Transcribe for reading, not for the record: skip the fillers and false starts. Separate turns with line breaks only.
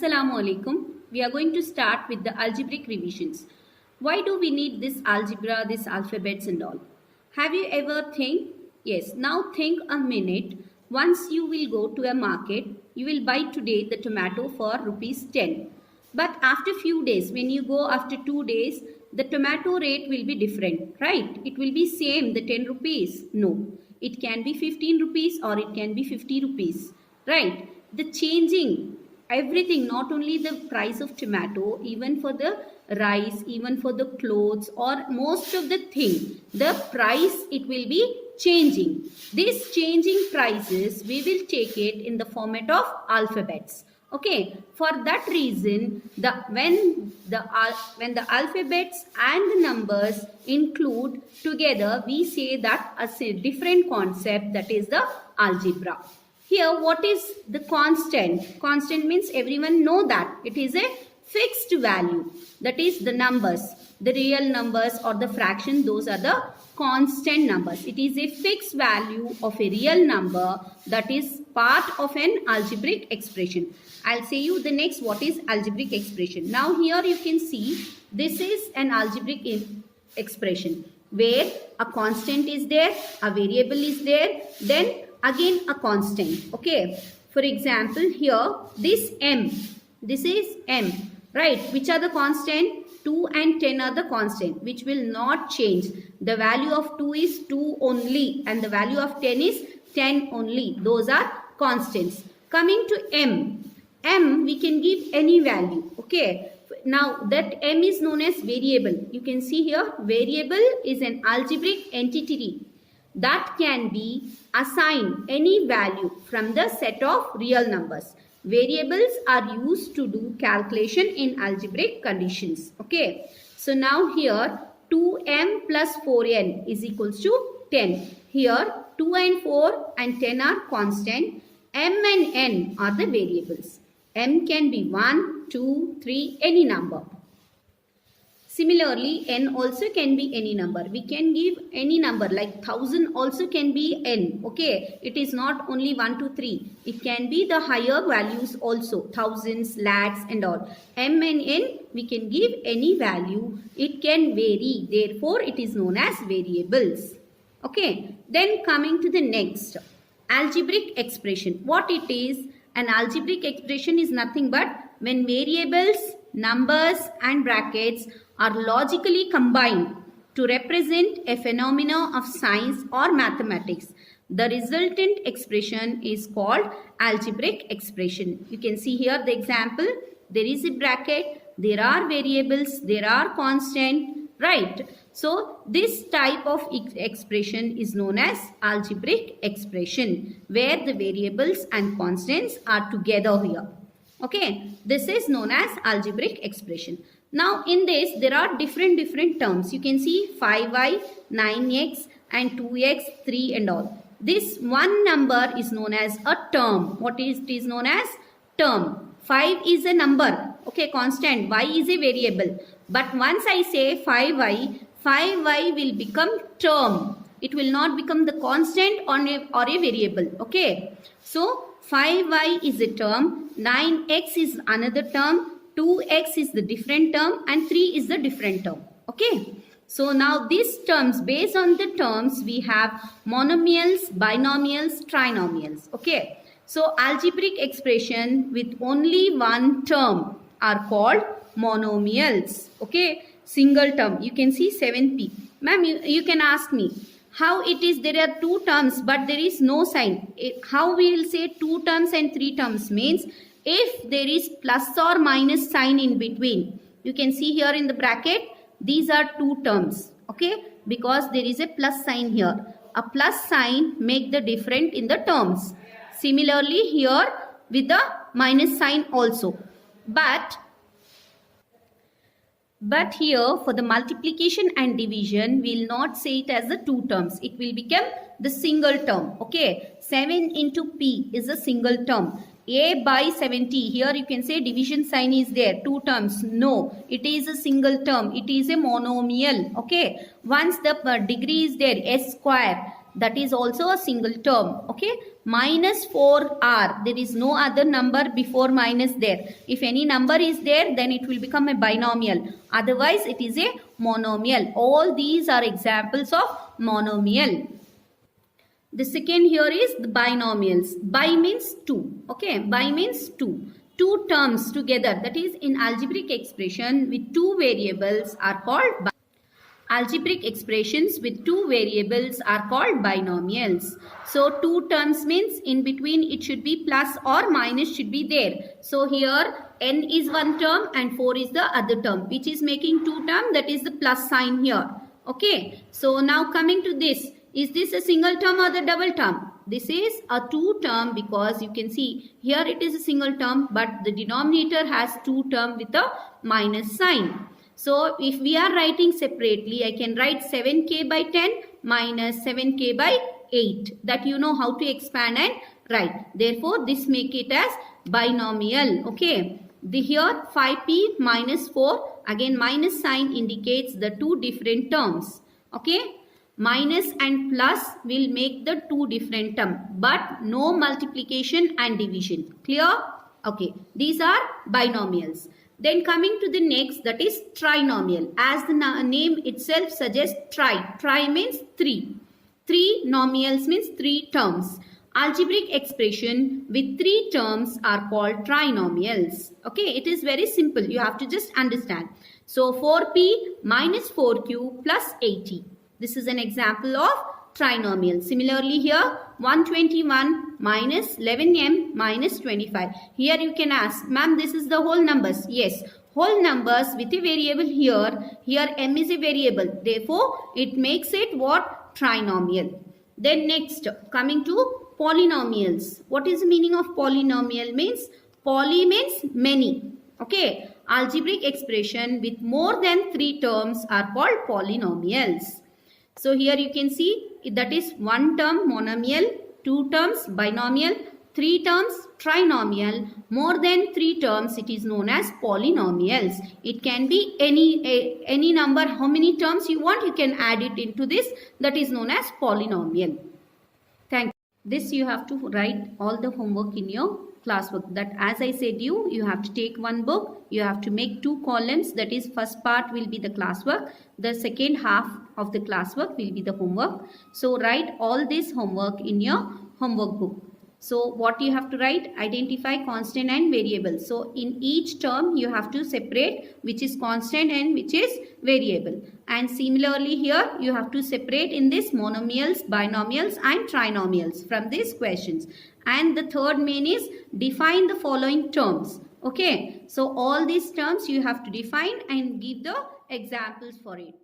Assalamu alaikum. We are going to start with the algebraic revisions. Why do we need this algebra, this alphabets and all? Have you ever think? Yes, now think a minute. Once you will go to a market, you will buy today the tomato for rupees 10. But after few days, when you go after 2 days, the tomato rate will be different, right? It will be same, the 10 rupees. No, it can be 15 rupees or it can be 50 rupees, right? The changing everything, not only the price of tomato, even for the rice, even for the clothes or most of the thing, the price it will be changing. These changing prices, we will take it in the format of alphabets. Okay, for that reason, when the alphabets and the numbers include together, we say that a different concept, that is the algebra. Here, what is the constant? Constant means everyone know that it is a fixed value. That is the numbers, the real numbers or the fraction, those are the constant numbers. It is a fixed value of a real number that is part of an algebraic expression. I'll say you the next what is algebraic expression. Now here you can see this is an algebraic expression where a constant is there, a variable is there, then again a constant. Okay, for example here this m, this is m, right? Which are the constant? 2 and 10 are the constant which will not change. The value of 2 is 2 only and the value of 10 is 10 only. Those are constants. Coming to m we can give any value. Okay, now that m is known as variable. You can see here variable is an algebraic entity that can be assigned any value from the set of real numbers. Variables are used to do calculation in algebraic conditions. Okay, so now here 2m plus 4n is equals to 10. Here 2 and 4 and 10 are constant. M and n are the variables. M can be 1, 2, 3, any number. Similarly, n also can be any number. We can give any number like 1000 also can be n. Okay, it is not only 1, 2, 3. It can be the higher values also, thousands, lakhs and all. M and n we can give any value. It can vary. Therefore, it is known as variables. Okay, then coming to the next, algebraic expression. What it is? An algebraic expression is nothing but when variables, numbers and brackets are logically combined to represent a phenomena of science or mathematics. The resultant expression is called algebraic expression. You can see here the example. There is a bracket, there are variables, there are constant, right? So this type of expression is known as algebraic expression where the variables and constants are together here. Okay, this is known as algebraic expression. Now in this there are different terms. You can see 5y, 9x and 2x, 3 and all. This one number is known as a term. What is it is known as? Term. 5 is a number. Okay, constant. Y is a variable. But once I say 5y will become term. It will not become the constant or a variable. Okay. So 5y is a term. 9x is another term. 2x is the different term and 3 is the different term. Okay. So now these terms, based on the terms, we have monomials, binomials, trinomials. Okay. So algebraic expression with only one term are called monomials. Okay. Single term. You can see 7p. Ma'am, you can ask me how it is there are two terms but there is no sign. How we will say two terms and three terms means if there is plus or minus sign in between. You can see here in the bracket, these are two terms. Okay, because there is a plus sign here. A plus sign make the difference in the terms. Similarly here with the minus sign also. But here for the multiplication and division, we will not say it as the two terms. It will become the single term. Okay, 7 into p is a single term. A by 70. Here you can say division sign is there. Two terms. No, it is a single term. It is a monomial. Okay. Once the degree is there, s square, that is also a single term. Okay. minus 4r. There is no other number before minus there. If any number is there, then it will become a binomial. Otherwise, it is a monomial. All these are examples of monomial. The second here is the binomials. Bi means 2. Okay, bi means 2. Two terms together, that is in algebraic expression with two variables are called binomials. Algebraic expressions with two variables are called binomials. So two terms means in between it should be plus or minus should be there. So here n is one term and 4 is the other term, which is making two term, that is the plus sign here. Okay. So now coming to this, is this a single term or the double term? This is a two term because you can see here it is a single term, but the denominator has two term with a minus sign. So if we are writing separately, I can write 7k by 10 minus 7k by 8. That you know how to expand and write. Therefore, this make it as binomial. Okay. Here 5p minus 4. Again minus sign indicates the two different terms. Okay. Minus and plus will make the two different term. But no multiplication and division. Clear? Okay. These are binomials. Then coming to the next, that is trinomial. As the name itself suggests, tri means 3. 3 nomials means 3 terms. Algebraic expression with 3 terms are called trinomials. Okay, it is very simple. You have to just understand. So 4p minus 4q plus 80. This is an example of trinomial. Similarly here 121 minus 11m minus 25. Here you can ask, ma'am, this is the whole numbers. Yes, whole numbers with a variable here. Here m is a variable. Therefore, it makes it what? Trinomial. Then next, coming to polynomials. What is the meaning of polynomial? Means poly means many. Okay. Algebraic expression with more than 3 terms are called polynomials. So here you can see that is 1 term monomial, 2 terms binomial, 3 terms trinomial, more than 3 terms it is known as polynomials. It can be any number, how many terms you want you can add it into this, that is known as polynomial. Thank you. This you have to write all the homework in your classwork. That as I said you have to take one book, you have to make 2 columns, that is first part will be the classwork, the second half of the classwork will be the homework. So write all this homework in your homework book. So what you have to write? Identify constant and variable. So in each term you have to separate which is constant and which is variable. And similarly here you have to separate in this monomials, binomials and trinomials from these questions. And the third main is define the following terms. Okay. So all these terms you have to define and give the examples for it.